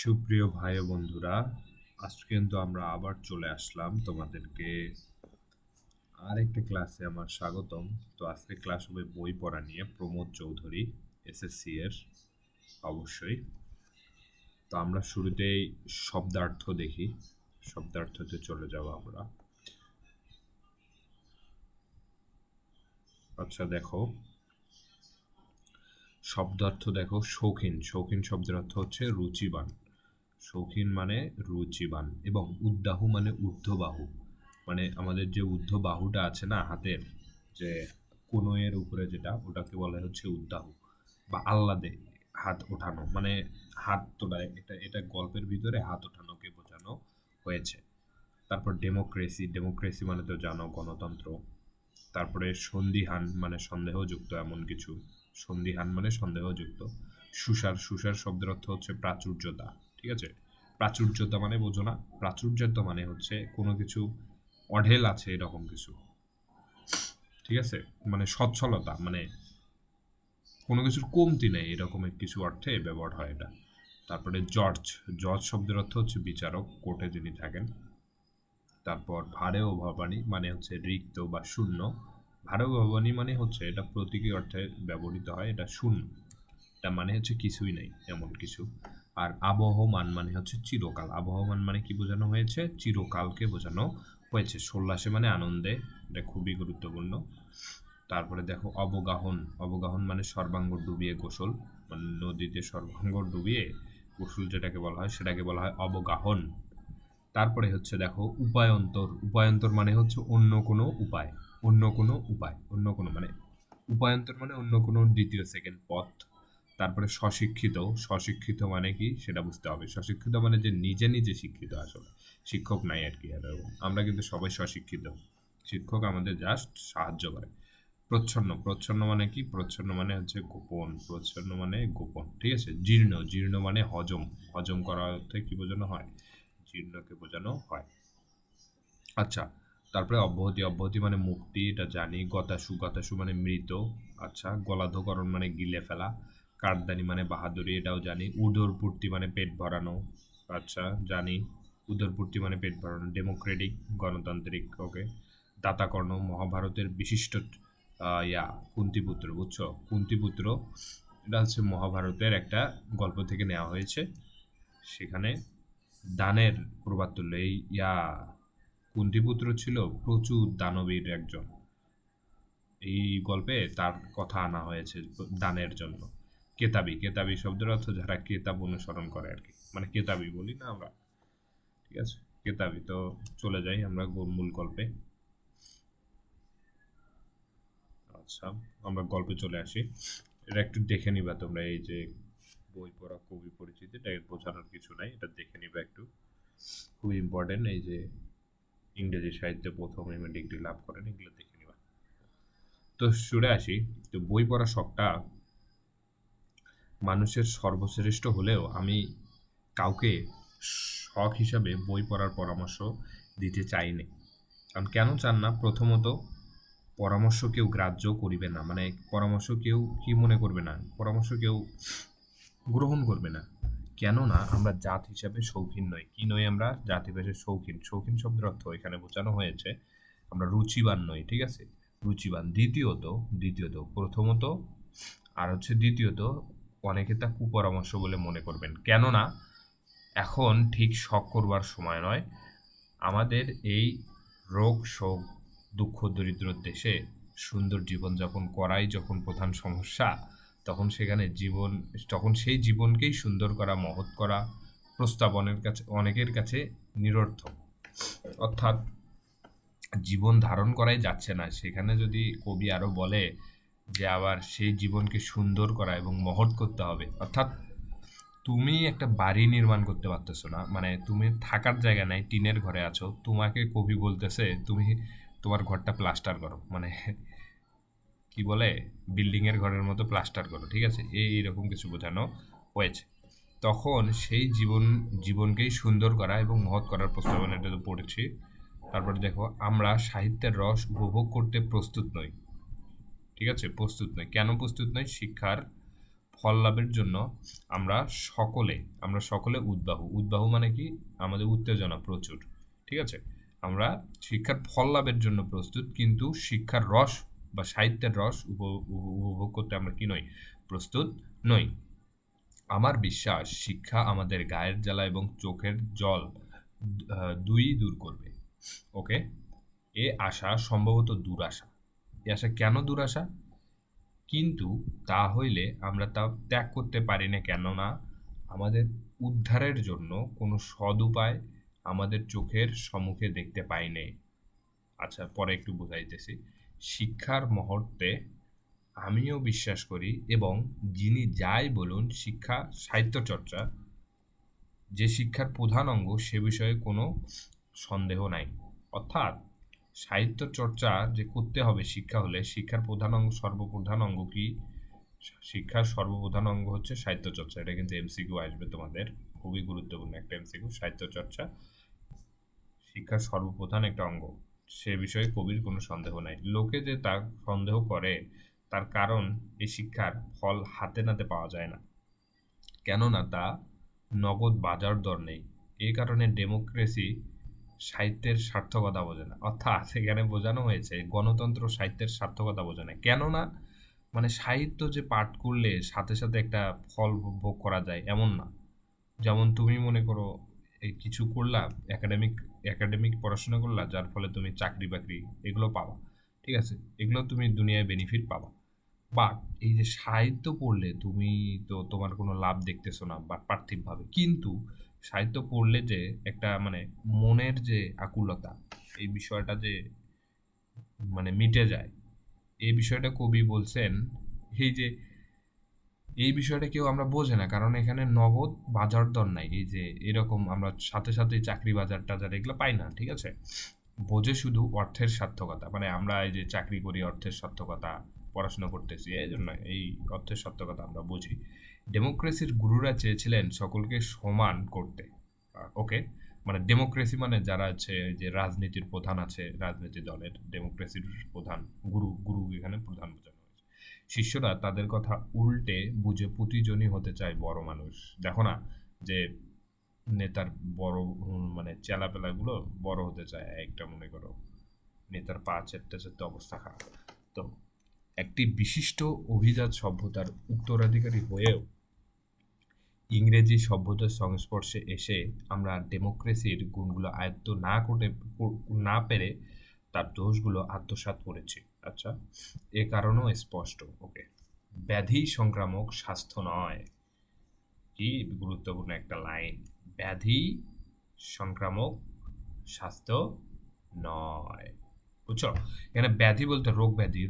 সুপ্রিয় ভাই ও বন্ধুরা, আজকে কিন্তু আমরা আবার চলে আসলাম তোমাদেরকে আরেকটা ক্লাসে। আমার স্বাগতম। তো আজকে ক্লাস হবে বই পড়া নিয়ে, প্রমোদ চৌধুরী, এসএসসি এর। অবশ্যই। তো আমরা শুরুতেই শব্দার্থ দেখি। শব্দার্থতে চলে যাব আমরা। আচ্ছা, দেখো শব্দার্থ দেখো। শৌখিন, শৌখিন শব্দের অর্থ হচ্ছে রুচিবান। শৌখিন মানে রুচিবান। এবং উদ্দাহু মানে ঊর্ধ্ববাহু, মানে আমাদের যে ঊর্ধ্ব বাহুটা আছে না হাতের, যে কনুইয়ের উপরে যেটা, ওটাকে বলা হচ্ছে উদ্দাহু বা আহ্লাদে হাত ওঠানো, মানে হাত তোলায়। এটা এটা গল্পের ভিতরে হাত ওঠানোকে বোঝানো হয়েছে। তারপর ডেমোক্রেসি, ডেমোক্রেসি মানে তো জানো, গণতন্ত্র। তারপরে সন্দিহান মানে সন্দেহযুক্ত এমন কিছু। সন্দিহান মানে সন্দেহযুক্ত। সুসার, সুসার শব্দের অর্থ হচ্ছে প্রাচুর্যতা। ঠিক আছে। প্রাচুর্যতা মানে বোঝো না? প্রাচুর্যতা মানে হচ্ছে কোনো কিছু অঢেল আছে এরকম কিছু। ঠিক আছে। মানে সচ্ছলতা, মানে কোনো কিছুর কমতি নেই এরকমের কিছু অর্থে ব্যবহার হয় এটা। তারপরে জজ, জজ শব্দের অর্থ হচ্ছে বিচারক, কোর্টে যিনি থাকেন। তারপর ভারেও ভবানী মানে হচ্ছে রিক্ত বা শূন্য। ভারেও ভবানী মানে হচ্ছে, এটা প্রতীকী অর্থে ব্যবহৃত হয়, এটা শূন্য। এটা মানে হচ্ছে কিছুই নেই এমন কিছু। আর আবহমান মানে হচ্ছে চিরকাল। আবহমান মানে কি বোঝানো হয়েছে? চিরকালকে বোঝানো হয়েছে। সোল্লাসে মানে আনন্দে, এটা খুবই গুরুত্বপূর্ণ। তারপরে দেখো অবগাহন, অবগাহন মানে সর্বাঙ্গ ডুবিয়ে গোসল, মানে নদীতে সর্বাঙ্গ ডুবিয়ে গোসল যেটাকে বলা হয় সেটাকে বলা হয় অবগাহন। তারপরে হচ্ছে দেখো উপায়ন্তর, উপায়ন্তর মানে হচ্ছে অন্য কোনো উপায়, অন্য কোনো উপায়, অন্য কোনো মানে উপায়ন্তর মানে অন্য কোনো দ্বিতীয় সেকেন্ড পথ। তারপরে স্বশিক্ষিত, স্বশিক্ষিত মানে কি সেটা বুঝতে হবে। স্বশিক্ষিত মানে যে নিজে নিজে শিক্ষিত, আসলে শিক্ষক নাই আর কি। আর আমরা কিন্তু সবাই স্বশিক্ষিত, শিক্ষক আমাদের জাস্ট সাহায্য করে। প্রচ্ছন্ন, প্রচ্ছন্ন মানে কি? প্রচ্ছন্ন মানে হচ্ছে গোপন, প্রচ্ছন্ন মানে গোপন। ঠিক আছে। জীর্ণ, জীর্ণ মানে হজম, হজম করা অর্থে কি বোঝানো হয়? জীর্ণকে বোঝানো হয়। আচ্ছা, তারপরে অব্যাহতি, অব্যাহতি মানে মুক্তি, এটা জানি। গতাসু, গতাসু মানে মৃত। আচ্ছা, গলাধঃকরণ মানে গিলে ফেলা। কারদানি মানে বাহাদুরি, এটাও জানি। উদরপূর্তি মানে পেট ভরানো। আচ্ছা, জানি। উদরপূর্তি মানে পেট ভরানো। ডেমোক্রেটিক, গণতান্ত্রিক। ওকে। দাতাকর্ণ, মহাভারতের বিশিষ্ট কুন্তিপুত্র, বুঝছো? কুন্তিপুত্র এটা হচ্ছে মহাভারতের একটা গল্প থেকে নেওয়া হয়েছে। সেখানে দানের প্রবাদ তুল্য এই কুন্তিপুত্র ছিল প্রচুর দানবীর একজন। এই গল্পে তার কথা আনা হয়েছে দানের জন্য। কেতাবি, কেতাবি শব্দের অর্থ যারা কেতাব অনুসরণ করে আর কি, মানে কেতাবি বলি না আমরা। ঠিক আছে। কেতাবি। তো চলে যাই আমরা মূল গল্পে। আচ্ছা, আমরা গল্পে চলে আসি। এটা একটু দেখে নিবা তোমরা, এই যে বই পড়া কবি পরিচিতি, এটা বোঝানোর কিছু নাই, এটা দেখে নিবা একটু, খুব ইম্পর্টেন্ট। এই যে ইংরেজি সাহিত্যে প্রথম এমএ ডিগ্রি লাভ করেন, এগুলো দেখে নিবা। তো শুনে আসি। তো বই পড়ার শখটা মানুষের সর্বশ্রেষ্ঠ হলেও আমি কাউকে শখ হিসাবে বই পড়ার পরামর্শ দিতে চাইনি। কারণ কেন চান না? প্রথমত, পরামর্শ কেউ গ্রাহ্য করিবে না, মানে পরামর্শ কেউ কি মনে করবে না, পরামর্শ কেউ গ্রহণ করবে না। কেননা আমরা জাত হিসাবে শৌখিন নই। কি নই আমরা? জাত হিসেবে শৌখিন। শৌখিন শব্দের অর্থ এখানে বোঝানো হয়েছে আমরা রুচিবান নই। ঠিক আছে। রুচিবান। দ্বিতীয়ত, দ্বিতীয়ত প্রথমত আর হচ্ছে দ্বিতীয়ত, অনেকে তা কুপরামর্শ বলে মনে করবেন। কেননা এখন ঠিক শখ করবার সময় নয়। আমাদের এই রোগ শোক দুঃখ দরিদ্রর দেশে সুন্দর জীবনযাপন করাই যখন প্রধান সমস্যা, তখন সেখানে জীবন, তখন সেই জীবনকেই সুন্দর করা, মহৎ করা প্রস্তাবনের কাছে, অনেকের কাছে নিরর্থক। অর্থাৎ জীবন ধারণ করাই যাচ্ছে না, সেখানে যদি কবি আরো বলে যে আবার সেই জীবনকে সুন্দর করা এবং মহৎ করতে হবে। অর্থাৎ তুমি একটা বাড়ি নির্মাণ করতে পারতেছো না, মানে তুমি থাকার জায়গা নাই, টিনের ঘরে আছো, তোমাকে কবি বলতেছে তুমি তোমার ঘরটা প্লাস্টার করো, মানে কি বলে, বিল্ডিং এর ঘরের মতো প্লাস্টার করো। ঠিক আছে। এইরকম কিছু বোঝানো হয়েছে। তখন সেই জীবনকেই সুন্দর করা এবং মহৎ করার প্রস্তাবনা, এটা তো পড়েছি। তারপরে দেখো, আমরা সাহিত্যের রস উপভোগ করতে প্রস্তুত নই। ঠিক আছে। প্রস্তুত নই। কেন প্রস্তুত নই? শিক্ষার ফল লাভের জন্য আমরা সকলে উদ্বাহু মানে কি, আমাদের উত্তেজনা প্রচুর, ঠিক আছে। আমরা শিক্ষার ফল লাভের জন্য প্রস্তুত, কিন্তু শিক্ষার রস বা সাহিত্যের রস উপভোগ করতে আমরা কি নই, প্রস্তুত নই। আমার বিশ্বাস শিক্ষা আমাদের গায়ের জ্বালা এবং চোখের জল দুই দূর করবে। ওকে, এ আশা সম্ভবত দুরাশা। এ আশা কেন দুরাশা? কিন্তু তা হইলে আমরা তা ত্যাগ করতে পারি না, কেননা আমাদের উদ্ধারের জন্য কোনো সদ উপায় আমাদের চোখের সম্মুখে দেখতে পাই নাই। আচ্ছা, পরে একটু বুঝাইতেছি। শিক্ষার মহত্বে আমিও বিশ্বাস করি, এবং যিনি যাই বলুন, শিক্ষা সাহিত্য চর্চা যে শিক্ষার প্রধান অঙ্গ সে বিষয়ে কোনো সন্দেহ নাই। অর্থাৎ সাহিত্য চর্চা যে করতে হবে শিক্ষা হলে, শিক্ষার প্রধান অঙ্গ, সর্বপ্রধান অঙ্গ কি? শিক্ষার সর্বপ্রধান অঙ্গ হচ্ছে সাহিত্য চর্চা। এটা কিন্তু এমসিকিউ আসবে তোমাদের, খুবই গুরুত্বপূর্ণ একটা এমসিকিউ। সাহিত্য চর্চা শিক্ষার সর্বপ্রধান একটা অঙ্গ, সে বিষয়ে কবির কোনো সন্দেহ নাই। লোকে যে তা সন্দেহ করে, তার কারণ এই শিক্ষার ফল হাতে নাতে পাওয়া যায় না, কেননা তা নগদ বাজার দর নেই। এই কারণে ডেমোক্রেসি সাহিত্যের সার্থকতা বোঝে না। অর্থাৎ এখানে বোঝানো হয়েছে গণতন্ত্র সাহিত্যের সার্থকতা বোঝে না। কেননা মানে সাহিত্য যে পাঠ করলে সাথে সাথে একটা ফল ভোগ করা যায় এমন না। যেমন তুমি মনে করো এই কিছু করলা, একাডেমিক একাডেমিক পড়াশোনা করলা, যার ফলে তুমি চাকরি বাকরি এগুলো পাবা, ঠিক আছে, এগুলো তুমি দুনিয়ায় বেনিফিট পাবা। বাট এই যে সাহিত্য পড়লে তুমি তো তোমার কোনো লাভ দেখতেছো না বা পার্থিবভাবে, কিন্তু সাহিত্য পড়লে যে একটা মানে মনের যে আকুলতা, এই বিষয়টা যে মানে মিটে যায়, এই বিষয়টা কবি বলছেন। এই যে এই বিষয়টা কেউ আমরা বোঝে না, কারণ এখানে নগদ বাজার দর নাই। এই যে এরকম আমরা সাথে সাথে চাকরি বাজার টাজার এগুলো পাই না, ঠিক আছে। বোঝে শুধু অর্থের সার্থকতা, মানে আমরা এই যে চাকরি করি অর্থের সার্থকতা, পড়াশোনা করতেছি এই জন্য এই অর্থের সার্থকতা আমরা বুঝি। ডেমোক্রেসির গুরুরা চেয়েছিলেন সকলকে সমান করতে। ওকে, মানে ডেমোক্রেসি মানে যারা আছে যে রাজনীতির প্রধান আছে, রাজনীতি দলের ডেমোক্রেসির প্রধান, গুরু এখানে প্রধান বোঝানো হয়েছে। শিষ্যরা তাদের কথা উল্টে বুঝে প্রতিজনই হতে চায় বড় মানুষ। দেখো না যে নেতার বড় মানে চেলাপেলাগুলো বড় হতে চায়, একটা মনে করো নেতার পা চেপতে চেপতে অবস্থা খারাপ। তো একটি বিশিষ্ট অভিজাত সভ্যতার উত্তরাধিকারী হয়েও ইংরেজি সভ্যতার সংস্পর্শে এসে আমরা ডেমোক্রেসির গুণগুলো আয়ত্ত না পেরে তার দোষগুলো আত্মসাৎ করেছি। আচ্ছা, এ কারণও স্পষ্ট। ওকে, ব্যাধি সংক্রামক, স্বাস্থ্য নয়। কি গুরুত্বপূর্ণ একটা লাইন! ব্যাধি সংক্রামক, স্বাস্থ্য নয়। বুঝছো? এখানে ব্যাধি বলতে রোগ ব্যাধি,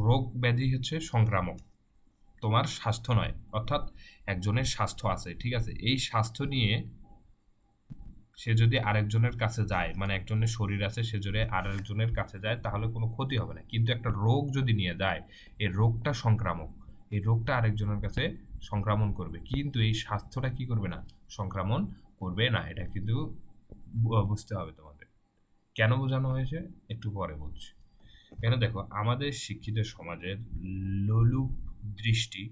রোগ ব্যাধি হচ্ছে সংক্রামক, তোমার স্বাস্থ্য নয়। অর্থাৎ একজনের স্বাস্থ্য আছে, ঠিক আছে, এই স্বাস্থ্য নিয়ে সে যদি আরেকজনের কাছে যায়, মানে একজনের শরীর আছে সে যদি আরেকজনের কাছে যায় তাহলে কোনো ক্ষতি হবে না, কিন্তু একটা রোগ যদি নিয়ে যায়, এই রোগটা সংক্রামক, এই রোগটা আরেকজনের কাছে সংক্রমণ করবে, কিন্তু এই স্বাস্থ্যটা কি করবে না, সংক্রমণ করবে না। এটা কিন্তু বুঝতে হবে তোমাদের। কেন বোঝানো হয়েছে একটু পরে বলছি। এখানে দেখো, আমাদের শিক্ষিত সমাজের লোলুপ দৃষ্টি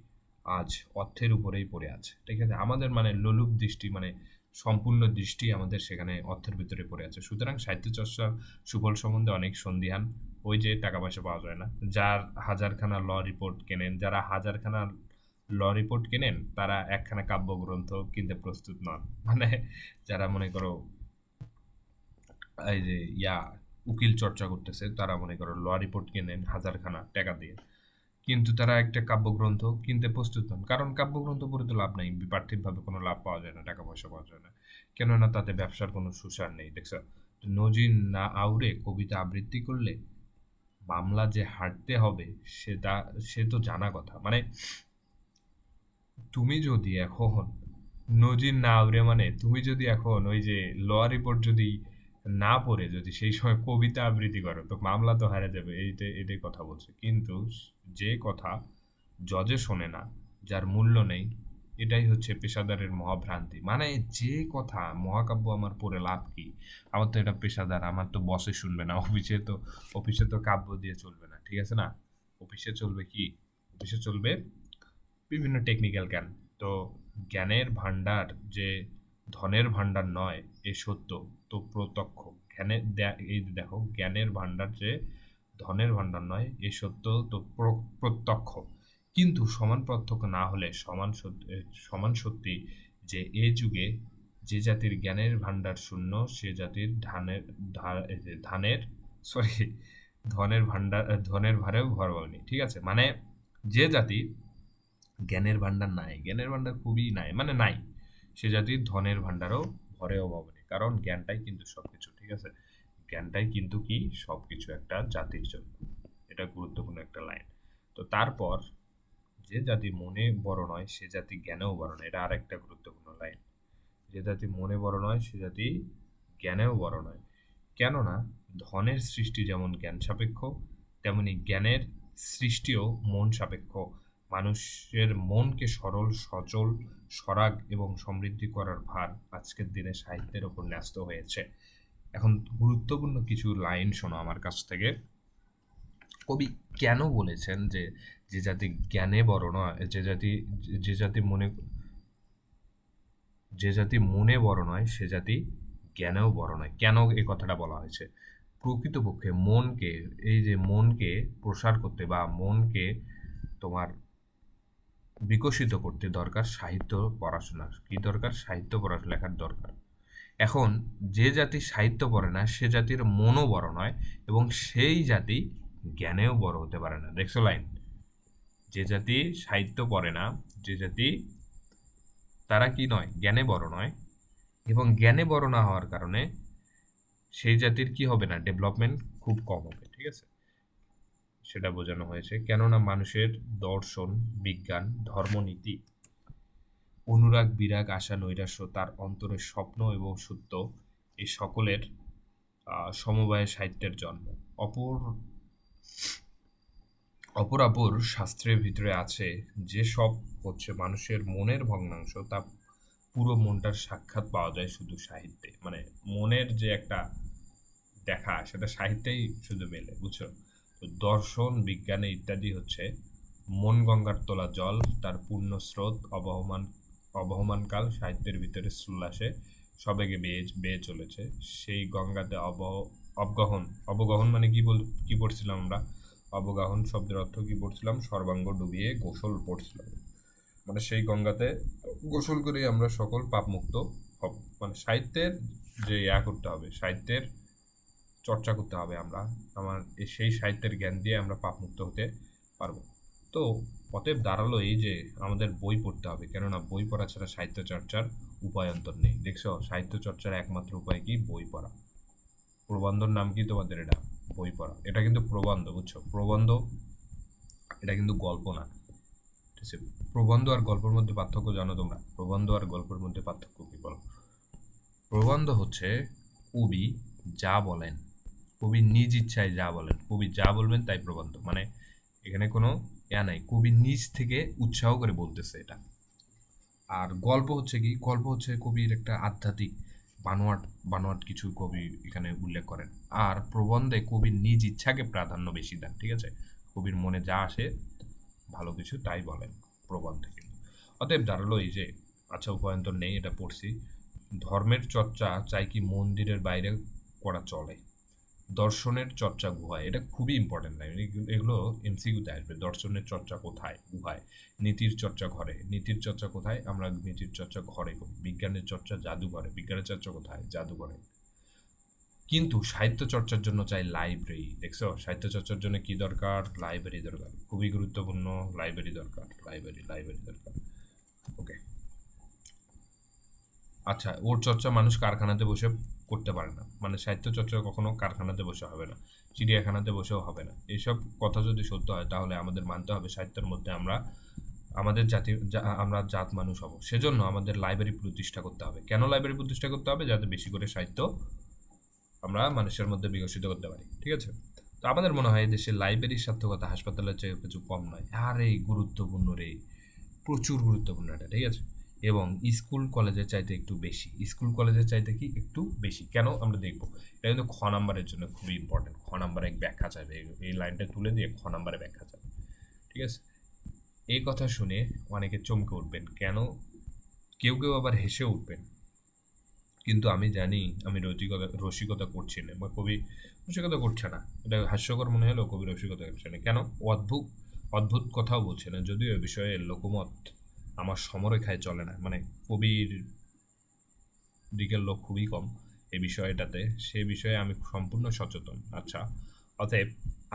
আজ অর্থের উপরেই পড়ে আছে, ঠিক আছে। আমাদের মানে লোলুপ দৃষ্টি মানে সম্পূর্ণ দৃষ্টি আমাদের সেখানে অর্থের ভিতরে পড়ে আছে। সুতরাং সাহিত্য চর্চার সুফল সম্বন্ধে অনেক সন্দিহান। ওই যে টাকা পয়সা পাওয়া যায় না, যার হাজারখানা ল রিপোর্ট কেনেন, যারা হাজারখানা ল রিপোর্ট কেনেন তারা একখানা কাব্যগ্রন্থ কিনতে প্রস্তুত নন। মানে যারা মনে করো এই যে উকিল চর্চা করতেছে, তারা মনে করো ল রিপোর্ট কেনেন হাজারখানা টাকা দিয়ে, কিন্তু তারা একটা কাব্যগ্রন্থ কিনতে প্রস্তুত নন, কারণ কাব্যগ্রন্থ পড়ে তো লাভ নাই, পার্থিবভাবে কোনো লাভ পাওয়া যায় না, টাকা পয়সা পাওয়া যায় না, কেননা তাতে ব্যবসার কোনো সুসার নেই। দেখছো, নজির না আউড়ে কবিতা আবৃত্তি করলে মামলা যে হারতে হবে সে তো জানা কথা। মানে তুমি যদি এখন নজির না আউড়ে, মানে তুমি যদি এখন ওই যে ল রিপোর্ট যদি না পড়ে যদি সেই সময় কবিতা আবৃত্তি করো, তো মামলা তো হারে যাবে। এটাই কথা বলছে। কিন্তু যে কথা জজে শোনে না, যার মূল্য নেই, এটাই হচ্ছে পেশাদারের মহাভ্রান্তি। মানে যে কথা মহাকাব্য আমার পড়ে লাভ কি, আমার তো এটা পেশাদার, আমার তো বসে শুনবে না, অফিসে তো কাব্য দিয়ে চলবে না, ঠিক আছে না। অফিসে চলবে কি, অফিসে চলবে বিভিন্ন টেকনিক্যাল জ্ঞান। তো জ্ঞানের ভাণ্ডার যে ধনের ভাণ্ডার নয় এ সত্য তো প্রত্যক্ষ। এই দেখো, জ্ঞানের ভাণ্ডার যে ধনের ভাণ্ডার নয় এ সত্য তো প্রত্যক্ষ। কিন্তু সমান পার্থক্য না হলে সমান সত্যি যে এ যুগে যে জাতির জ্ঞানের ভাণ্ডার শূন্য সে জাতির ধানের সরি ধনের ভারেও ভর পায়নি। ঠিক আছে, মানে যে জাতি জ্ঞানের ভাণ্ডার নাই, জ্ঞানের ভাণ্ডার খুবই নাই, মানে নাই, সে জাতির ধনের ভাণ্ডারও ভরে অভাব নেই। কারণ জ্ঞানটাই কিন্তু সবকিছু। ঠিক আছে, জ্ঞানটাই কিন্তু কি সবকিছু একটা জাতির জন্য। এটা গুরুত্বপূর্ণ একটা লাইন। তো তারপর, যে জাতি মনে বড় নয় সে জাতি জ্ঞানেও বড় নয়, এটা আরেকটা গুরুত্বপূর্ণ লাইন। যে জাতি মনে বড় নয় সে জাতি জ্ঞানেও বড় নয়। কেননা ধনের সৃষ্টি যেমন জ্ঞান সাপেক্ষ, তেমনি জ্ঞানের সৃষ্টিও মন সাপেক্ষ। মানুষের মনকে সরল, সচল, সরাগ এবং সমৃদ্ধি করার ভার আজকের দিনে সাহিত্যের ওপর ন্যস্ত হয়েছে। এখন গুরুত্বপূর্ণ কিছু লাইন শোনো আমার কাছ থেকে। কবি কেন বলেছেন যে যে জাতি জ্ঞানে বড় নয়, যে জাতি মনে বড় নয় সে জাতি জ্ঞানেও বড় নয়। কেন এই কথাটা বলা হয়েছে? প্রকৃতপক্ষে মনকে প্রসার করতে বা মনকে তোমার বিকশিত করতে দরকার সাহিত্য পড়াশোনার। কি দরকার? সাহিত্য পড়ালেখার দরকার। এখন যে জাতি সাহিত্য পড়ে না সে জাতির মনও বড় নয় এবং সেই জাতি জ্ঞানেও বড় হতে পারে না। দেখছো লাইন? যে জাতি সাহিত্য পড়ে না, যে জাতি তারা কি নয়, জ্ঞানে বড় নয়, এবং জ্ঞানে বড় না হওয়ার কারণে সেই জাতির কি হবে না, ডেভেলপমেন্ট খুব কম হবে। ঠিক আছে, সেটা বোঝানো হয়েছে। কেননা মানুষের দর্শন, বিজ্ঞান, ধর্মনীতি, অনুরাগ, বিরাগ, আশা, নৈরাশ্য, তার অন্তরের স্বপ্ন এবং সত্য, এই সকলের সমবায়ে সাহিত্যের জন্ম। অপরাপর শাস্ত্রের ভিতরে আছে যে সব হচ্ছে মানুষের মনের ভগ্নাংশ, তা পুরো মনটার সাক্ষাৎ পাওয়া যায় শুধু সাহিত্যে। মানে মনের যে একটা দেখা, সেটা সাহিত্যেই শুধু মেলে, বুঝছো? তো দর্শন, বিজ্ঞানে ইত্যাদি হচ্ছে মন গঙ্গার তোলা জল, তার পূর্ণ স্রোত অবহমানকাল সাহিত্যের ভিতরে উল্লাসে সবেগে বেয়ে চলেছে। সেই গঙ্গাতে অবগহন মানে কি পড়ছিলাম আমরা? অবগাহন শব্দের অর্থ কি পড়ছিলাম? সর্বাঙ্গ ডুবিয়ে গোসল পড়ছিলাম। মানে সেই গঙ্গাতে গোসল করে আমরা সকল পাপমুক্ত হব। মানে সাহিত্যের যে করতে হবে, সাহিত্যের চর্চা করতে হবে। সেই সাহিত্যের জ্ঞান দিয়ে আমরা পাপমুক্ত হতে পারবো। তো অতএব দাঁড়ালো এই যে আমাদের বই পড়তে হবে, কেননা বই পড়া ছাড়া সাহিত্য চর্চার উপায়ন্তর নেই। দেখছো, সাহিত্য চর্চার একমাত্র উপায় কি? বই পড়া। প্রবন্ধর নাম কি তোমাদের? এটা বই পড়া। এটা কিন্তু প্রবন্ধ, বুঝছো? প্রবন্ধ, এটা কিন্তু গল্প না। ঠিক আছে, প্রবন্ধ আর গল্পের মধ্যে পার্থক্য জানো তোমরা? প্রবন্ধ আর গল্পের মধ্যে পার্থক্য কি বলো? প্রবন্ধ হচ্ছে কবি যা বলেন, কবি নিজ ইচ্ছায় যা বলেন, কবি যা বলবেন তাই প্রবন্ধ। মানে এখানে কোনো নাই, কবি নিজ থেকে উৎসাহ করে বলতেছে এটা। আর গল্প হচ্ছে কি? গল্প হচ্ছে কবির একটা আধ্যাত্মিক বানোয়াট বানোয়াট কিছু কবি এখানে উল্লেখ করেন। আর প্রবন্ধে কবির নিজ ইচ্ছাকে প্রাধান্য বেশি দেন। ঠিক আছে, কবির মনে যা আসে ভালো কিছু তাই বলেন প্রবন্ধে। কিন্তু অতএব দাঁড়ালো এই যে, আচ্ছা উপায়ন্তর নেই, এটা পড়ছি। ধর্মের চর্চা চাই কি মন্দিরের বাইরে করা চলে, দর্শনের চর্চা গুহায়। এটা খুবই ইম্পর্টেন্ট লাইন, এগুলো এমসিকিউতে আসবে। দর্শনের চর্চা কোথায়? গুহায়। নীতির চর্চা ঘরে। নীতির চর্চা কোথায়? আমরা নীতির চর্চা ঘরে করি। বিজ্ঞানের চর্চা জাদুঘরে। বিজ্ঞানের চর্চা কোথায়? জাদুঘরে। কিন্তু সাহিত্য চর্চার জন্য চাই লাইব্রেরি। দেখছো, সাহিত্য চর্চার জন্য কি দরকার? লাইব্রেরি দরকার। খুবই গুরুত্বপূর্ণ, লাইব্রেরি দরকার। লাইব্রেরি দরকার। ওকে, আচ্ছা, ওর চর্চা মানুষ কারখানাতে বসে করতে পারে না। মানে সাহিত্য চর্চা কখনো কারখানাতে বসে হবে না, চিড়িয়াখানাতে বসেও হবে না। এইসব কথা যদি সত্য হয় তাহলে আমাদের মানতে হবে সাহিত্যের মধ্যে আমরা জাত মানুষ হব। সেজন্য আমাদের লাইব্রেরি প্রতিষ্ঠা করতে হবে। কেন লাইব্রেরি প্রতিষ্ঠা করতে হবে? যাতে বেশি করে সাহিত্য আমরা মানুষের মধ্যে বিকশিত করতে পারি। ঠিক আছে, তো আমাদের মনে হয় দেশের লাইব্রেরির সার্থকতা হাসপাতালের চেয়ে কিছু কম নয়। আরে গুরুত্বপূর্ণ রে, প্রচুর গুরুত্বপূর্ণ এটা। ঠিক আছে, এবং স্কুল কলেজের চাইতে একটু বেশি। স্কুল কলেজের চাইতে কি একটু বেশি? কেন আমরা দেখব। এটা কিন্তু খ নাম্বারের জন্য খুবই ইম্পর্টেন্ট। খ নাম্বারে এক ব্যাখ্যা চাইবে, এই লাইনটা তুলে দিয়ে খ নাম্বারে ব্যাখ্যা চাইবে। ঠিক আছে, এই কথা শুনে অনেকে চমকে উঠবেন। কেন? কেউ কেউ আবার হেসে উঠবেন। কিন্তু আমি জানি আমি রসিকতা করছি না বা কবি রসিকতা করছে না। এটা হাস্যকর মনে হলেও কবি রসিকতা করছে না। কেন? ও অদ্ভুত অদ্ভুত কথাও বলছে না, যদিও এ বিষয়ে লোকমত আমার সমরেখায় চলে না। মানে কবির দিকের লোক খুবই কম এই বিষয়টাতে। সে বিষয়ে আমি সম্পূর্ণ সচেতন। আচ্ছা, অতএব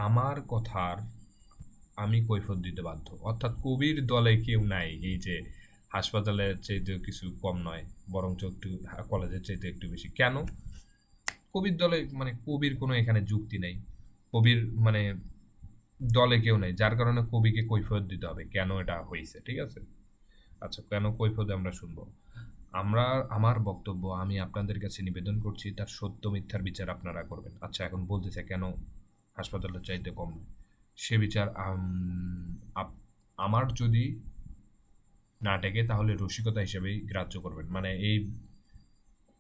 আমার কথার আমি কৈফিয়ত দিতে বাধ্য। অর্থাৎ কবির দলে কেউ নাই এই যে হাসপাতালের চাইতেও কিছু কম নয়, বরঞ্চ একটু কলেজের চাইতে একটু বেশি। কেন? কবির দলে মানে কবির কোনো এখানে যুক্তি নেই। কবির মানে দলে কেউ নেই, যার কারণে কবিকে কৈফিয়ত দিতে হবে কেন এটা হয়েছে। ঠিক আছে? আচ্ছা, কেন কৈফিয়ত আমরা শুনবো। আমরা আমার বক্তব্য আমি আপনাদের কাছে নিবেদন করছি, তার সত্য মিথ্যার বিচার আপনারা করবেন। আচ্ছা, এখন বলতেছে কেন হাসপাতালের চাইতে কম, সে বিচার আমার যদি না টেকে তাহলে রসিকতা হিসেবেই গ্রাহ্য করবেন। মানে এই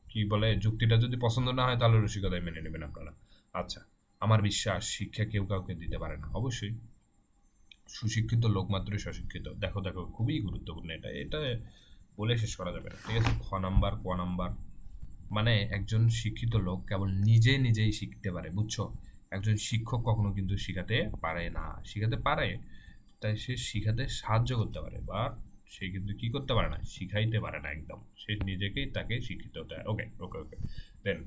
কি বলে, যুক্তিটা যদি পছন্দ না হয় তাহলে রসিকতাই মেনে নেবেন আপনারা। আচ্ছা, আমার বিশ্বাস শিক্ষা কেউ কাউকে দিতে পারে না। অবশ্যই সুশিক্ষিত লোক মাত্রই সশিক্ষিত। দেখো দেখো, খুবই গুরুত্বপূর্ণ এটা। এটা বলে শেষ করা যাবে না। ঠিক আছে? খ নাম্বার, ক নাম্বার, মানে একজন শিক্ষিত লোক কেবল নিজে নিজেই শিখতে পারে, বুঝছো? একজন শিক্ষক কখনো কিন্তু শিখাতে পারে না। শিখাতে পারে, তাই সে শিখাতে সাহায্য করতে পারে, বা সে কিন্তু কি করতে পারে না, শিখাইতে পারে না একদম। সে নিজেকেই তাকে শিক্ষিত হতে হয়। ওকে ওকে ওকে। দেন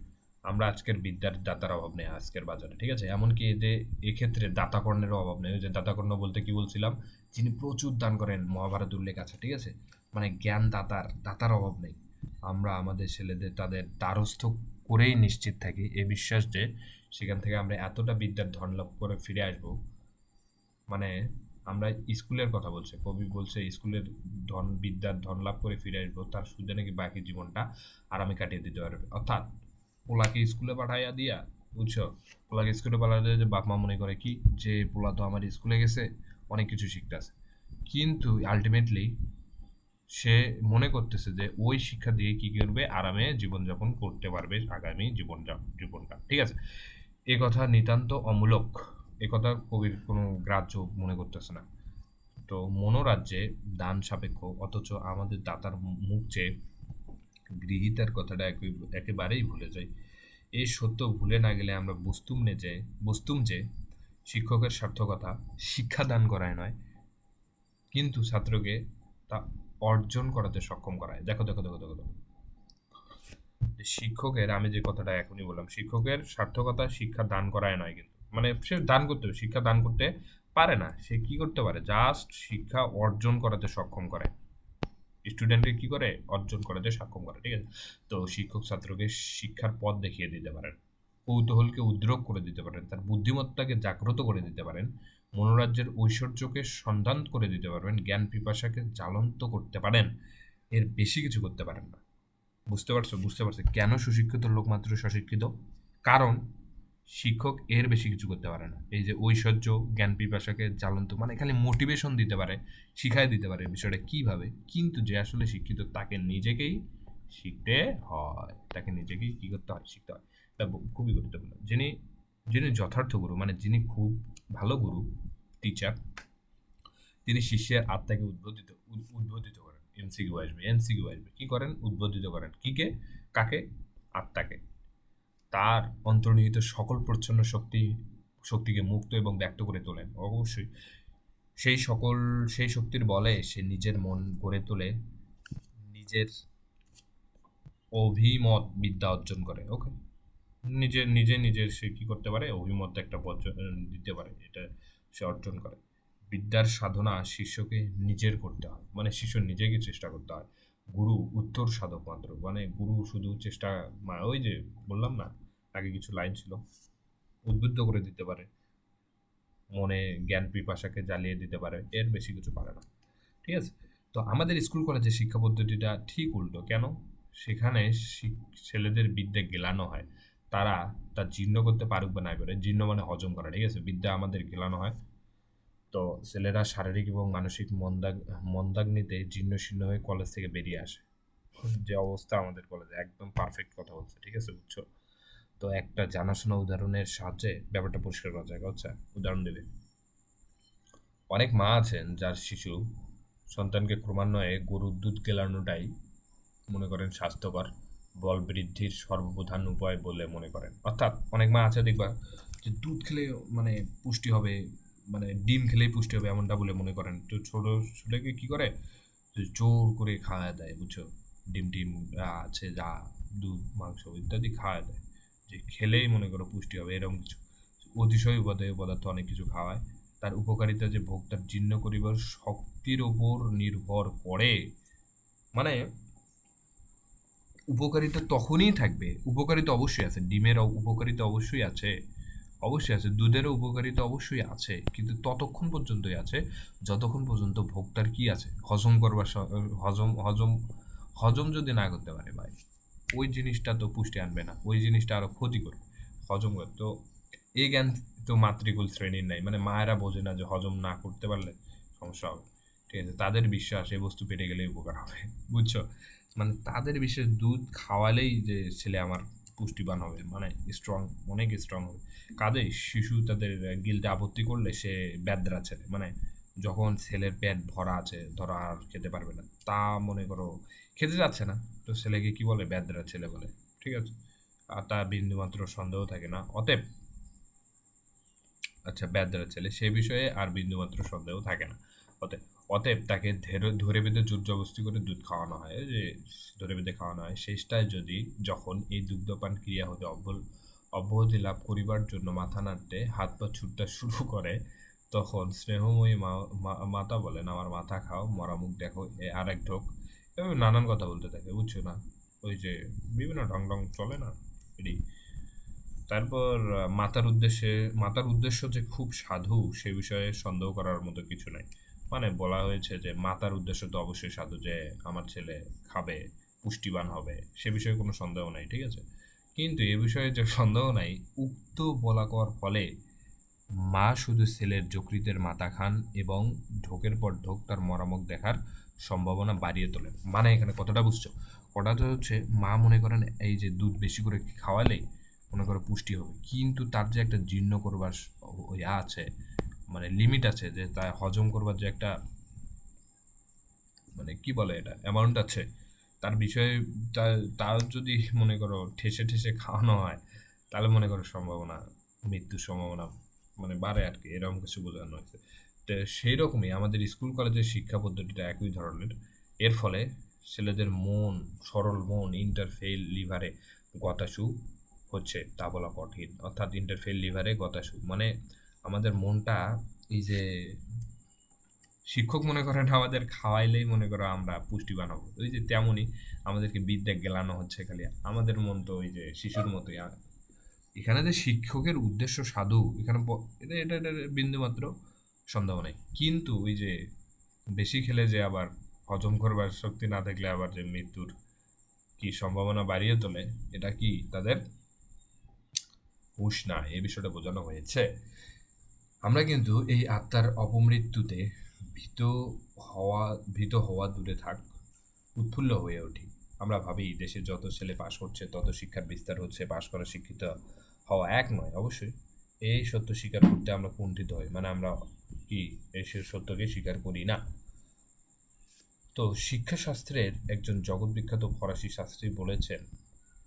আমরা আজকের বিদ্যার দাতার অভাব নেই আজকের বাজারে। ঠিক আছে? এমনকি এদের এক্ষেত্রে দাতাকর্ণেরও অভাব নেই। ওই যে দাতাকর্ণ বলতে কি বলছিলাম, যিনি প্রচুর দান করেন, মহাভারত উল্লেখ আছে। ঠিক আছে? মানে জ্ঞান দাতার অভাব নেই। আমরা আমাদের ছেলেদের তাদের দ্বারস্থ করেই নিশ্চিত থাকি এই বিশ্বাস যে সেখান থেকে আমরা এতটা বিদ্যার ধন লাভ করে ফিরে আসব। মানে আমরা স্কুলের কথা বলছে, কবি বলছে স্কুলের বিদ্যার ধন লাভ করে ফিরে আসবো, তার সুদে নাকি বাকি জীবনটা আরামে কাটিয়ে দিতে পারবে। অর্থাৎ পোলাকে স্কুলে পাঠাইয়া দিয়া, বুঝছো, পোলাকে স্কুলে পাঠাইয়া যে বাপ মা মনে করে কি যে পোলা তো আমার স্কুলে গেছে, অনেক কিছু শিখতে আছে, কিন্তু আলটিমেটলি সে মনে করতেছে যে ওই শিক্ষা দিয়ে কি করবে, আরামে জীবনযাপন করতে পারবে আগামী জীবনটা। ঠিক আছে? এ কথা নিতান্ত অমূলক। এ কথা কবির কোনো গ্রাহ্য মনে করতেছে না। তো মনোরাজ্যে দান সাপেক্ষ, অথচ আমাদের দাতার মুখ চেয়ে গৃহীতার কথাটা একেবারেই ভুলে যাই। এই সত্য ভুলে না গেলে আমরা বুঝতুম যে শিক্ষকের সার্থকতা শিক্ষা দান করায় নয়, কিন্তু ছাত্রকে তা অর্জন করাতে সক্ষম করায়। দেখো দেখো দেখো দেখো দেখো। শিক্ষকের, আমি যে কথাটা এখনই বললাম, শিক্ষকের সার্থকতা শিক্ষা দান করায় নয়, কিন্তু মানে সে দান করতে হবে, শিক্ষা দান করতে পারে না। সে কি করতে পারে, জাস্ট শিক্ষা অর্জন করাতে সক্ষম করে। স্টুডেন্টকে কি করে, অর্জন করাতে সক্ষম করে। ঠিক আছে? তো শিক্ষক ছাত্রকে শিক্ষার পথ দেখিয়ে দিতে পারেন, কৌতূহলকে উদ্রেক করে দিতে পারেন, তার বুদ্ধিমত্তাকে জাগ্রত করে দিতে পারেন, মনোরাজ্যের ঐশ্বর্যকে সন্ধান করে দিতে পারবেন, জ্ঞান পিপাসাকে জ্বালন্ত করতে পারেন। এর বেশি কিছু করতে পারেন না। বুঝতে পারছো কেন সুশিক্ষিত লোক মাত্র সশিক্ষিত? কারণ শিক্ষক এর বেশি কিছু করতে পারে না। এই যে ঐশ্বর্য, জ্ঞান পিপাসাকে জ্বালন্ত, মানে খালি মোটিভেশন দিতে পারে, শিখাই দিতে পারে বিষয়টা কিভাবে। কিন্তু যে আসলে শিক্ষিত তাকে নিজেকেই শিখতে হয়, তাকে নিজেকেই কি করতে হয়, শিখতে হয়। এটা খুবই গুরুত্বপূর্ণ। যিনি যিনি যথার্থ গুরু, মানে যিনি খুব ভালো গুরু, টিচার, তিনি শিষ্যের আত্মাকে উদ্বোধিত করেন। এমসিকিউ আসবে কি করেন, উদ্বোধিত করেন কিকে, কাকে, আত্মাকে। তার অন্তর্নিহিত সকল প্রচ্ছন্ন শক্তিকে মুক্ত এবং ব্যক্ত করে তোলেন। অবশ্যই সেই শক্তির বলে সে নিজের মন গড়ে তোলে, নিজের অভিমত বিদ্যা অর্জন করে। ওকে, নিজের সে কি করতে পারে, অভিমত একটা দিতে পারে, এটা সে অর্জন করে। বিদ্যার সাধনা শিষ্যকে নিজের করতে হয়, মানে শিষ্য নিজেকে চেষ্টা করতে হয়। গুরু উত্তর সাধক মাত্র, মানে গুরু শুধু চেষ্টা, ওই যে বললাম না আগে কিছু লাইন ছিল, উদ্বুদ্ধ করে দিতে পারে, মনে জ্ঞান পিপাসাকে জ্বালিয়ে দিতে পারে, এর বেশি কিছু পারে না। ঠিক আছে? তো আমাদের স্কুল কলেজের শিক্ষা পদ্ধতিটা ঠিক উল্টো। কেন? সেখানে ছেলেদের বিদ্যা গেলানো হয়, তারা তা জীর্ণ করতে পারুক বা নাই পারে। জীর্ণ মানে হজম করা। ঠিক আছে? বিদ্যা আমাদের গেলানো হয়, তো ছেলেরা শারীরিক এবং মানসিক মন্দাগ্নিতে জীর্ণ শীর্ণ হয়ে কলেজ থেকে বেরিয়ে আসে। যে অবস্থা আমাদের কলেজে, একদম পারফেক্ট কথা বলছে। ঠিক আছে? বুঝছো? তো একটা জানাশোনা উদাহরণের সাহায্যে ব্যাপারটা পরিষ্কার করা যায়। আচ্ছা, উদাহরণ দেবে। অনেক মা আছেন যার শিশু সন্তানকে ক্রমান্বয়ে গরুর দুধ কেলানোটাই মনে করেন স্বাস্থ্যকর বল বৃদ্ধির সর্বপ্রধান উপায় বলে মনে করেন। অর্থাৎ অনেক মা আছে দেখবা যে দুধ খেলে মানে পুষ্টি হবে, মানে ডিম খেলেই পুষ্টি হবে এমনটা বলে মনে করেন। তো ছোট ছেলেকে কি করে, যে জোর করে খাওয়া দেয়, বুঝছো? ডিম টিম আছে যা, দুধ মাংস ইত্যাদি খাওয়া দেয়, যে খেলেই মনে করো পুষ্টি হবে এরকম কিছু। অতিশয় উপাদেয় পদার্থ অনেক কিছু খাওয়ায়। তার উপকারিতা যে ভোক্তার জীর্ণ করিবার শক্তির ওপর নির্ভর করে। মানে উপকারিতা তখনই থাকবে, উপকারিতা অবশ্যই আছে, ডিমের উপকারিতা অবশ্যই আছে, অবশ্যই আছে, দুধেরও উপকারিতা অবশ্যই আছে, কিন্তু ততক্ষণ পর্যন্তই আছে যতক্ষণ পর্যন্ত ভোক্তার কি আছে, হজম করবার হজম হজম হজম যদি না করতে পারে ভাই, ওই জিনিসটা তো পুষ্টি আনবে না, ওই জিনিসটা আরো ক্ষতি করবে। হজম করে তো এই জ্ঞান তো মাতৃকুল শ্রেণীর নাই, মানে মায়েরা বোঝে না যে হজম না করতে পারলে সমস্যা হবে। ঠিক আছে, তাদের বিশ্বাস এই বস্তু পেটে গেলেই উপকার হবে, বুঝছো? মানে তাদের বিশ্বাস দুধ খাওয়ালেই যে ছেলে আমার পুষ্টিবান হবে, মানে স্ট্রং, অনেক স্ট্রং হবে। কাজেই শিশু তাদের গিলতে আপত্তি করলে সে ব্যাদরা ছেলে, মানে যখন ছেলের পেট ভরা আছে, ধরো আর খেতে পারবে না, তা মনে করো খেতে যাচ্ছে না, তো ছেলেকে কি বলে, ব্যাদরা ছেলে বলে। ঠিক আছে, আর তা বিন্দুমাত্র সন্দেহ থাকে না। অতএব আচ্ছা, ব্যাদরা ছেলে সে বিষয়ে আর বিন্দুমাত্র সন্দেহ থাকে না। অতএব অতএব তাকে ধরে বেঁধে জোর জবরদস্তি করে দুধ খাওয়ানো হয়, যে ধরে বেঁধে খাওয়ানো হয়, শেষটায় যদি যখন এই দুগ্ধপান ক্রিয়া হতে অব্যাহতি লাভ করিবার জন্য মাথা নাড়তে হাত পা ছুটতে শুরু করে, তখন স্নেহময়ী মাতা বলেন, আমার মাথা খাও, মরা মুখ দেখো, এ আর এক ঢোক, এভাবে নানান কথা বলতে থাকে, বুঝছো না? ওই যে বিভিন্ন ঢং ঢং চলে না, এটি। তারপর মাতার উদ্দেশ্য যে খুব সাধু সে বিষয়ে সন্দেহ করার মতো কিছু নাই। মানে বলা হয়েছে যে মাতার উদ্দেশ্য তো অবশ্যই সাধু, যে আমার ছেলে খাবে, পুষ্টিবান হবে, সে বিষয়ে কোনো সন্দেহ নাই, ঠিক আছে। কিন্তু এ বিষয়ে যে সন্দেহ নাই, উক্ত বলা কর ফলে মা শুধু ছেলের যকৃতের মাথা খান এবং ঢোকের পর ঢোক তার মরামক দেখার সম্ভাবনা বাড়িয়ে তোলেন। মানে এখানে কতটা বুঝছো? কথাটা হচ্ছে মা মনে করেন এই যে দুধ বেশি করে খাওয়ালেই মনে করো পুষ্টি হবে, কিন্তু তার যে একটা জীর্ণ করবার ইয়া আছে, মানে লিমিট আছে, যে তা হজম করবার যে একটা, মানে কি বলে এটা, অ্যামাউন্ট আছে, তার বিষয়ে তার যদি মনে করো ঠেসে ঠেসে খাওয়ানো হয়, তাহলে মনে করো সম্ভাবনা, মৃত্যুর সম্ভাবনা মানে বাড়ে আর কি, এরকম কিছু বোঝানো হয়েছে। তো সেই রকমই আমাদের স্কুল কলেজের শিক্ষা পদ্ধতিটা একই ধরনের। এর ফলে ছেলেদের সরল মন ইন্টারফেইল লিভারে গতাশু হচ্ছে, তা বলা কঠিন। অর্থাৎ ইন্টারফেইল লিভারে গতাশু মানে আমাদের মনটা, এই যে শিক্ষক মনে করেন আমাদের খাওয়াইলেই মনে করো আমরা পুষ্টিবান হবো, ওই যে তেমনই আমাদেরকে বিদ্যা গেলানো হচ্ছে খালি, আমাদের মন তো ওই যে শিশুর মতোই। এখানে যে শিক্ষকের উদ্দেশ্য সাধু, এখানে এটা বিন্দুমাত্র সন্দেহ নেই, কিন্তু ওই যে বেশি খেলে যে আবার হজম করবার শক্তি না থাকলে আবার যে মৃত্যুর কি সম্ভাবনা বাড়িয়ে তোলে, এটা কি তাদের হুঁশ না, এই বিষয়টা বোঝানো হয়েছে। আমরা কিন্তু এই আত্মার অপমৃত্যুতে ভীত ভীত হওয়া দূরে থাক, উৎফুল্ল হয়ে উঠি। আমরা ভাবি দেশে যত ছেলে পাশ করছে তত শিক্ষার বিস্তার হচ্ছে, পাশ করা শিক্ষিত হওয়া এক নয়, অবশ্যই এই সত্য স্বীকার করতে আমরা কুণ্ঠিত হই, মানে আমরা কি এই সত্যকে স্বীকার করি না। তো শিক্ষাশাস্ত্রের একজন জগৎ বিখ্যাত ফরাসি শাস্ত্রী বলেছেন,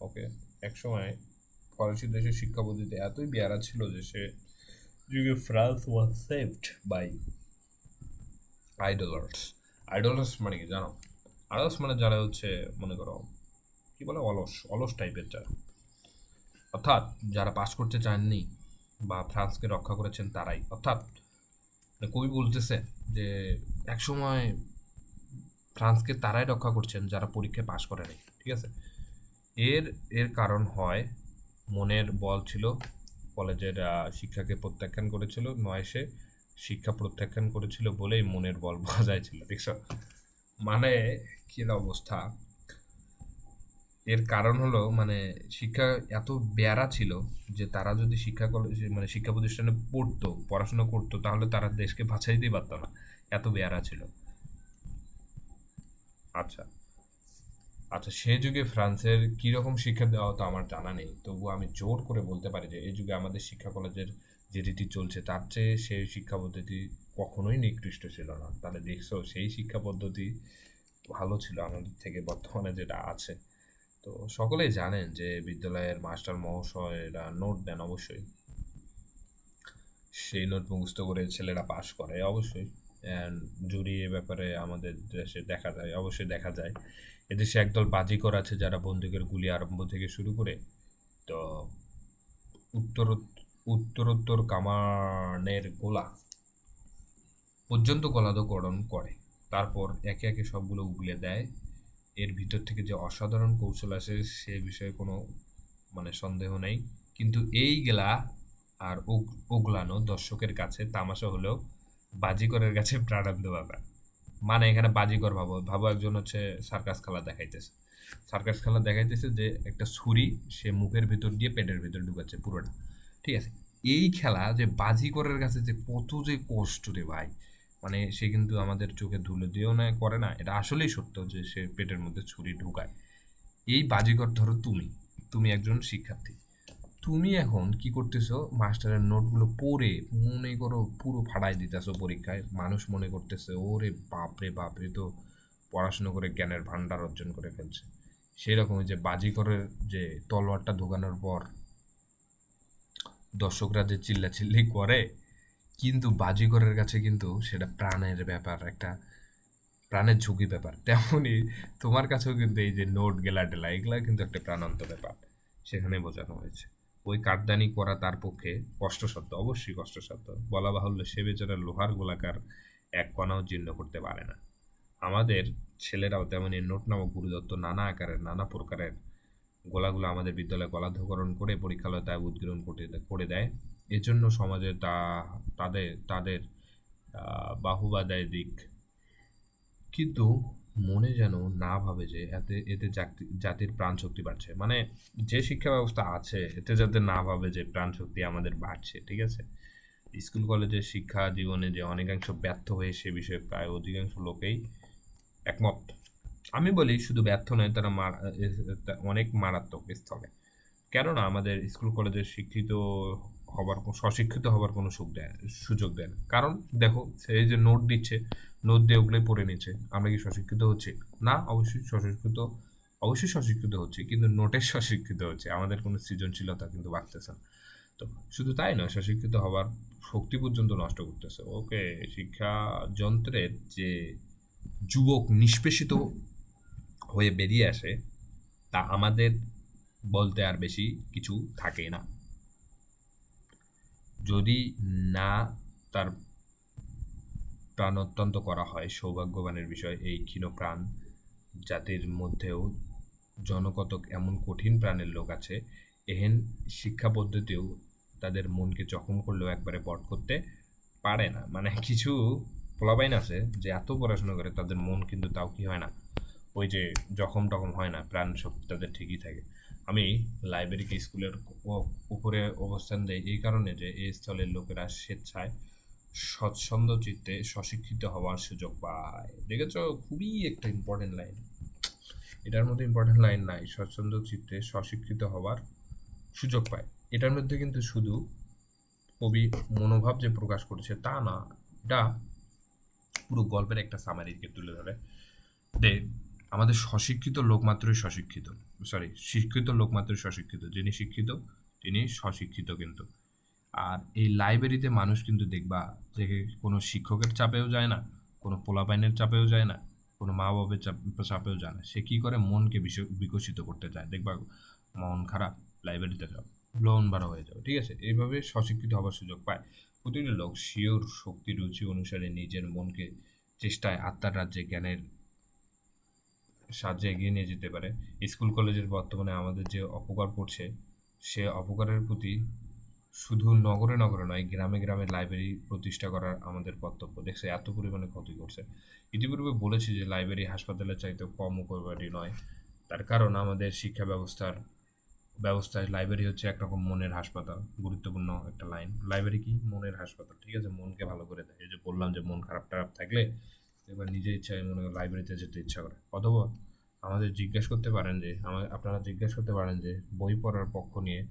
ওকে, একসময় ফরাসি দেশের শিক্ষা পদ্ধতিতে এতই বেয়ারা ছিল যে সে যুগে ফ্রান্স ওয়াজ সেভড বাই আইডলার্স। আইডলার্স মানে কি জানো? আইডলার্স মানে যারা হচ্ছে মনে করো কি বলে, অলস অলস টাইপের যারা, অর্থাৎ যারা পাস করতে চাননি বা ফ্রান্সকে রক্ষা করেছেন তারাই। অর্থাৎ কবি বলতেছে যে একসময় ফ্রান্সকে তারাই রক্ষা করছেন যারা পরীক্ষায় পাশ করে নাই, ঠিক আছে। এর এর কারণ হয় মনের বল ছিল, কলেজের শিক্ষাকে প্রত্যাখ্যান করেছিল, নয় সে শিক্ষা প্রত্যাখ্যান করেছিল বলেই মনের বল বজায় ছিল, দেখছো? মানে কি অবস্থা। এর কারণ হলো মানে শিক্ষা এত বেয়ারা ছিল যে তারা যদি শিক্ষা কলেজে মানে শিক্ষা প্রতিষ্ঠানে পড়তো, পড়াশোনা করতো, তাহলে তারা দেশকে বাঁচাইতেই পারতো না, এত বেয়ারা ছিল। আচ্ছা, আচ্ছা, সে যুগে ফ্রান্সের কীরকম শিক্ষা দেওয়া হতো আমার জানা নেই, তবুও আমি জোর করে বলতে পারি যে এই যুগে আমাদের শিক্ষা কলেজের যে রীতি চলছে তার চেয়ে সেই শিক্ষা পদ্ধতি কখনোই নিকৃষ্ট ছিল না। তাহলে দেখছো সেই শিক্ষা পদ্ধতি ভালো ছিল আমাদের থেকে বর্তমানে যেটা আছে। তো সকলেই জানেন যে বিদ্যালয়ের মাস্টার মহাশয়রা নোট দেন অবশ্যই, সেই নোট মুখস্থ করে ছেলেরা পাশ করে অবশ্যই। অ্যান্ড জুরি এ ব্যাপারে আমাদের দেশে দেখা যায়, অবশ্যই দেখা যায়। এদেশে একদল বাজিকর আছে যারা বন্দুকের গুলি আরম্ভ থেকে শুরু করে তো উত্তর উত্তরোত্তর কামানের গোলা পর্যন্ত গলাধকরণ করে, তারপর একে একে সবগুলো উগলে দেয়। এর ভিতর থেকে যে অসাধারণ কৌশল আসে সে বিষয়ে কোনো সন্দেহ নেই। কিন্তু এইগুলা আর ওগলানো দর্শকের কাছে তামাশা হলেও বাজিকরের কাছে প্রাণান্ত ব্যাপার। এখানে বাজিকর ভাবো ভাবো একজন হচ্ছে সার্কাস খেলা দেখাইতেছে যে একটা ছুরি সে মুখের ভিতর দিয়ে পেটের ভিতর ঢুকাচ্ছে পুরোটা, ঠিক আছে। এই খেলা যে বাজিকরের কাছে যে কত যে কষ্ট রে ভাই, সে কিন্তু আমাদের চোখে ধুলো দিয়েও না করে না, এটা আসলেই সত্য যে সে পেটের মধ্যে ছুরি ঢুকায়। এই বাজিকর ধরো তুমি তুমি একজন শিক্ষার্থী, তুমি এখন কি করতেছো, মাস্টারের নোটগুলো পড়ে মনে করো পুরো ফাড়াই দিতেছো পরীক্ষায়, মানুষ মনে করতেছে ওরে বাপরে বাপরে তো পড়াশুনো করে জ্ঞানের ভান্ডার অর্জন করে ফেলছে। সেই রকম যে বাজিকরের যে তলোয়ারটা ঢোকানোর পর দর্শকরা যে চিল্লাচিল্লি করে, কিন্তু বাজিকরের কাছে কিন্তু সেটা প্রাণের ব্যাপার, একটা প্রাণের ঝুঁকি ব্যাপার। তেমনই তোমার কাছেও কিন্তু এই যে নোট গেলা টেলা এগুলা কিন্তু একটা প্রাণান্ত ব্যাপার, সেখানে বোঝানো হয়েছে। ওই কাঠদানি করা তার পক্ষে কষ্টসাধ্য, অবশ্যই কষ্টসাধ্য। বলা বাহুল্য সে বেচারা লোহার গোলাকার এক কণাও জীর্ণ করতে পারে না। আমাদের ছেলেরাও তেমনি নোট নামক গুরুদত্ত নানা আকারের নানা প্রকারের গোলাগুলো আমাদের বিদ্যালয়ে গলাধকরণ করে পরীক্ষালয়ে তা উদ্গীরণ করে দেয়। এজন্য সমাজে তাদের তাদের বাহুবাদায় দিক, কিন্তু মনে যেন না ভাবে যে এতে জাতির প্রাণ শক্তি বাড়ছে। যে শিক্ষা ব্যবস্থা আছে এতে যাতে না ভাবে যে প্রাণ শক্তি আমাদের বাড়ছে, ঠিক আছে। স্কুল কলেজের শিক্ষা জীবনে যে অনেকাংশ ব্যর্থ হয়ে সে বিষয়ে প্রায় অধিকাংশ লোকেই একমত। আমি বলি শুধু ব্যর্থ নয়, তারা অনেক মারাত্মক স্থলে। কেননা আমাদের স্কুল কলেজে স্বশিক্ষিত হবার কোনো সুযোগ দেয় না। কারণ দেখো সেই যে নোট দিচ্ছে, নোট দিয়ে ওগুলোই পড়ে নিচ্ছে, আমরা কি স্বশিক্ষিত হচ্ছি? না, অবশ্যই স্বশিক্ষিত হচ্ছে, কিন্তু নোটের স্বশিক্ষিত হচ্ছে, আমাদের কোনো সৃজনশীলতা কিন্তু বাড়তেছে না। তো শুধু তাই নয়, স্বশিক্ষিত হবার শক্তি পর্যন্ত নষ্ট করতেছে। ওকে, শিক্ষা যন্ত্রের যে যুবক নিষ্পেষিত হয়ে বেরিয়ে আসে তা আমাদের বলতে আর বেশি কিছু থাকে না। যদি না তার প্রাণ অত্যন্ত করা হয়, সৌভাগ্যবানের বিষয় এই ক্ষীণ প্রাণ জাতির মধ্যেও জনকতক এমন কঠিন প্রাণের লোক আছে, এহেন শিক্ষা পদ্ধতিও তাদের মনকে জখম করলেও একবারে বধ করতে পারে না। কিছু পোলাপাইন আছে যে এত পড়াশোনা করে তাদের মন কিন্তু তাও কি হয় না, ওই যে জখম টখম হয় না, প্রাণ শক্তি তাদের ঠিকই থাকে। আমি লাইব্রেরিকে স্কুলের উপরে অবস্থান দেই এই কারণে যে এই স্থলের লোকেরা স্বেচ্ছায় স্বচ্ছন্দ চিত্তে স্বশিক্ষিত হওয়ার সুযোগ পায়। দেখেছো, খুবই একটা ইম্পর্টেন্ট লাইন, এটার মধ্যে ইম্পর্টেন্ট লাইন নাই। স্বচ্ছন্দ চিত্তে স্বশিক্ষিত হওয়ার সুযোগ পায়, এটার মধ্যে কিন্তু শুধু কবি মনোভাব যে প্রকাশ করেছে তা না, এটা পুরো গল্পের একটা সামারিকে তুলে ধরে যে আমাদের শিক্ষিত লোক মাত্রই স্বশিক্ষিত, যিনি শিক্ষিত তিনি স্বশিক্ষিত কিন্তু। আর এই লাইব্রেরিতে মানুষ কিন্তু দেখবা যে কোনো শিক্ষকের চাপেও যায় না, কোনো পোলাপাইনের চাপেও যায় না, কোনো মা বাবার চাপেও যায় না। সে কী করে, মনকে বিকশিত করতে চায়। দেখবা মন খারাপ, লাইব্রেরিতে যাও, লোন ভাড়া হয়ে যাও, ঠিক আছে। এইভাবে স্বশিক্ষিত হবার সুযোগ পায় প্রতিটি লোক। শিওর শক্তি রুচি অনুসারে নিজের মনকে চেষ্টায় আত্মার রাজ্যে জ্ঞানের সাহায্যে এগিয়ে নিয়ে যেতে পারে। স্কুল কলেজের বর্তমানে আমাদের যে অপকার করছে, সে অপকারের প্রতি শুধু নগরে নগরে নয়, গ্রামে গ্রামে লাইব্রেরি প্রতিষ্ঠা করার আমাদের কর্তব্য। দেখছে এত পরিমাণে ক্ষতি করছে। ইতিপূর্বে বলেছি যে লাইব্রেরি হাসপাতালের চাইতেও কম উপকারী নয়। তার কারণ আমাদের শিক্ষা ব্যবস্থায় লাইব্রেরি হচ্ছে একরকম মনের হাসপাতাল। গুরুত্বপূর্ণ একটা লাইন, লাইব্রেরি কি মনের হাসপাতাল, ঠিক আছে। মনকে ভালো করে দেয়। এই যে বললাম যে মন খারাপ টারাপ থাকলে এবার নিজের ইচ্ছায় মনে হয় লাইব্রেরিতে যেতে ইচ্ছা করে। অথবা আপনারা জিজ্ঞেস করতে পারেন যে বই পড়ার পক্ষ নিয়ে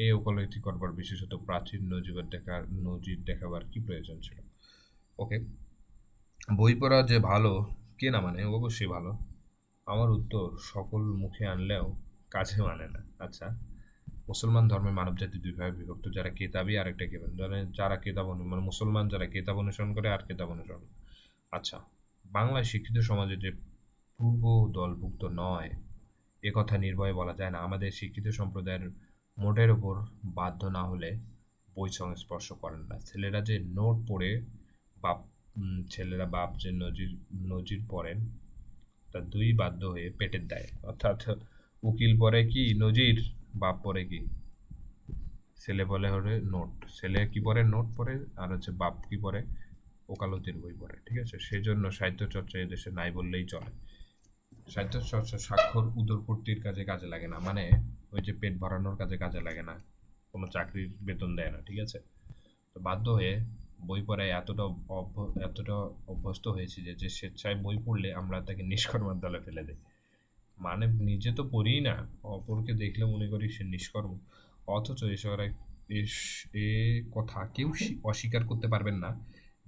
এই ওকালতি করবার, বিশেষত প্রাচীন নজির দেখাবার কি প্রয়োজন ছিল। ওকে, বই পড়া যে ভালো কে না মানে, অবশ্যই ভালো। আমার উত্তর সকল মুখে আনলেও কাজে মানে না। আচ্ছা, মুসলমান ধর্মে মানবজাতি দুই ভাগে বিভক্ত, যারা কেতাবি আর একটা কেবেন, যারা কেতাব মানে মুসলমান যারা কেতাব অনুসরণ করে আর কেতাব অনুসরণ। আচ্ছা, বাংলায় শিক্ষিত সমাজে যে পূর্ব দলভুক্ত নয় এ কথা নির্ভয়ে বলা যায় না। আমাদের শিক্ষিত সম্প্রদায়ের মোটের ওপর বাধ্য না হলে বই সংস্পর্শ করেন না। ছেলেরা যে নোট পড়ে বাপ ছেলেরা বাপ যে নজির নজির পড়েন তা দুই বাধ্য হয়ে পেটের দায়। অর্থাৎ উকিল পড়ে কি নজির, বাপ পড়ে কি, ছেলে বলে হলে নোট, ছেলে কি পড়ে নোট পড়ে, আর হচ্ছে বাপ কি পড়ে ওকালতির বই পড়ে। ঠিক আছে, সেই জন্য সাহিত্য চর্চা এদেশে নাই বললেই চলে। সাহিত্য চর্চা স্বাক্ষর উদরপূর্তির কাজে কাজে লাগে না, মানে ওই যে পেট ভরানোর কাজে কাজে লাগে না, কোনো চাকরির বেতন দেয় না। ঠিক আছে, তো বাধ্য হয়ে বই পড়ায় এতটা অভ্যস্ত হয়েছি যে যে স্বেচ্ছায় বই পড়লে আমরা তাকে নিষ্কর্মার দলে ফেলে দিই। মানে নিজে তো পড়িই না, অপরকে দেখলে মনে করি সে নিষ্কর্ম। অথচ এ কথা কেউ অস্বীকার করতে পারবেন না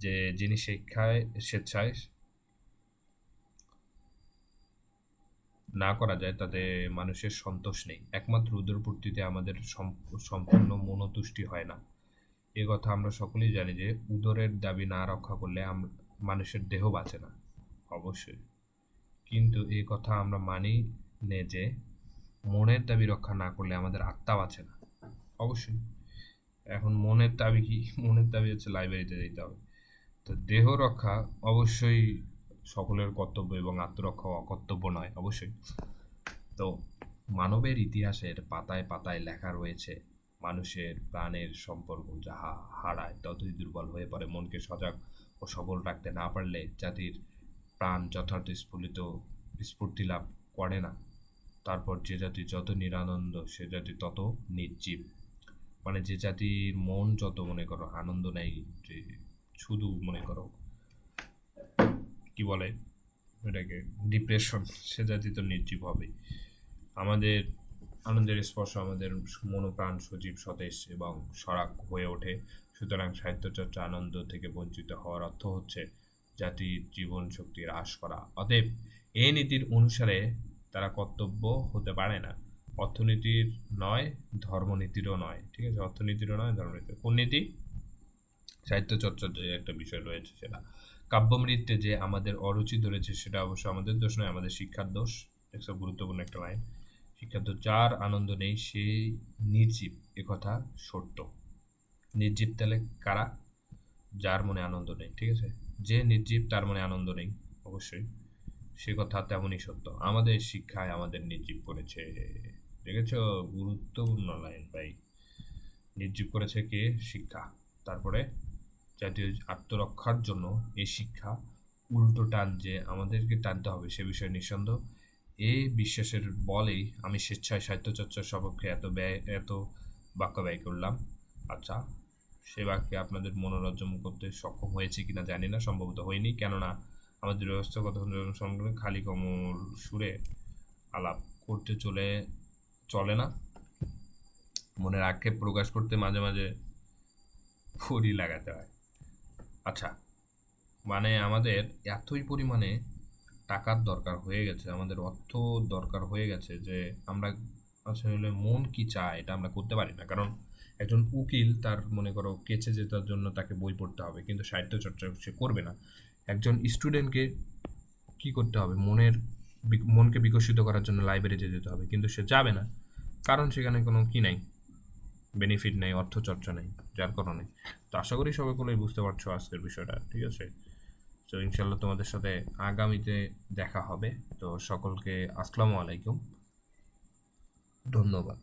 যে যিনি স্বেচ্ছায় না করা যায় তাতে মানুষের সন্তোষ নেই। একমাত্র উদরপূর্তিতে আমাদের সম্পূর্ণ মনোতুষ্টি হয় না। এ কথা আমরা সকলেই জানি যে উদরের দাবি না রক্ষা করলে মানুষের দেহ বাঁচে না। অবশ্যই, কিন্তু এই কথা আমরা মানি নে যে মনের দাবি রক্ষা না করলে আমাদের আত্মা বাঁচে না। অবশ্যই, এখন মনের দাবি কি? মনের দাবি হচ্ছে লাইব্রেরিতে যেতে হবে। তো দেহ রক্ষা অবশ্যই সকলের কর্তব্য এবং আত্মরক্ষা অকর্তব্য নয়, অবশ্যই। তো মানবের ইতিহাসের পাতায় পাতায় লেখা রয়েছে মানুষের প্রাণের সম্পর্ক যাহা হারায় ততই দুর্বল হয়ে পড়ে। মনকে সজাগ ও সবল রাখতে না পারলে জাতির প্রাণ যথার্থ স্ফূর্তি লাভ করে না। তারপর যে জাতি যত নিরানন্দ সে জাতি তত নির্জীব। মানে যে জাতির মন যত মনে করো আনন্দ নেই, যে শুধু মনে করো কি বলে এটাকে ডিপ্রেশন, সে জাতি তো নির্জীব হবেই। আমাদের আনন্দের স্পর্শ আমাদের মনোপ্রাণ সজীব সতেজ এবং সরাক হয়ে ওঠে। সুতরাং সাহিত্যচর্চা আনন্দ থেকে বঞ্চিত হওয়ার অর্থ হচ্ছে জাতির জীবন শক্তি হ্রাস করা। অতএব এই নীতির অনুসারে তারা কর্তব্য হতে পারে না। অর্থনীতির নয়, ধর্মনীতিরও নয়। ঠিক আছে, অর্থনীতিরও নয়, ধর্মনীতির। কোন নীতি? সাহিত্য চর্চার যে একটা বিষয় রয়েছে সেটা। কাব্যমৃত্যে যে আমাদের অরুচি ধরেছে সেটা অবশ্য আমাদের দোষ নয়, আমাদের শিক্ষার দোষ। একটা গুরুত্বপূর্ণ একটা লাইন, শিক্ষার দোষ। যার আনন্দ নেই সেই নির্জীব, একথা সত্য। নির্জীব তাহলে কারা? যার মনে আনন্দ নেই। ঠিক আছে, যে নির্জীব তার মনে আনন্দ নেই, অবশ্যই সে কথা তেমনই সত্য। আমাদের শিক্ষায় আমাদের নির্জীব করেছে। দেখেছ, গুরুত্বপূর্ণ লাইন ভাই। নির্জীব করেছে কে? শিক্ষা। তারপরে জাতীয় আত্মরক্ষার জন্য এই শিক্ষা উল্টো টান যে আমাদেরকে টানতে হবে সে বিষয়ে নিঃসন্দেহ। এই বিশ্বাসের বলেই আমি স্বেচ্ছায় সাহিত্যচর্চার সপক্ষে এত বাক্য ব্যয় করলাম। আচ্ছা, সে বাক্যে আপনাদের মনোরঞ্জন করতে সক্ষম হয়েছে কিনা জানি না, সম্ভবত হয়নি, কেননা আমাদের ব্যবস্থাগত সংগ্রহে খালি কমল সুরে আলাপ করতে চলে না। মনের আক্ষেপ প্রকাশ করতে মাঝে মাঝে ফুরি লাগাতে হয়। আচ্ছা, মানে আমাদের এতই পরিমাণে টাকার দরকার হয়ে গেছে, আমাদের অর্থ দরকার হয়ে গেছে যে আমরা আসলে মন কি চায় এটা আমরা করতে পারি না। কারণ একজন উকিল তার মনে করো কেচে জেতার জন্য তাকে বই পড়তে হবে, কিন্তু সাহিত্য চর্চা সে করবে না। একজন স্টুডেন্টকে কি করতে হবে? মনকে বিকশিত করার জন্য লাইব্রেরিতে যেতে হবে, কিন্তু সে যাবে না, কারণ সেখানে কোনো কি নাই, বেনিফিট নেই, অর্থ চর্চা নেই, যার কারণে। তো আশা করি সকলেই বুঝতে পারছো আজকের বিষয়টা। ঠিক আছে, তো ইনশাল্লাহ তোমাদের সাথে আগামীতে দেখা হবে। তো সকলকে আসসালামু আলাইকুম, ধন্যবাদ।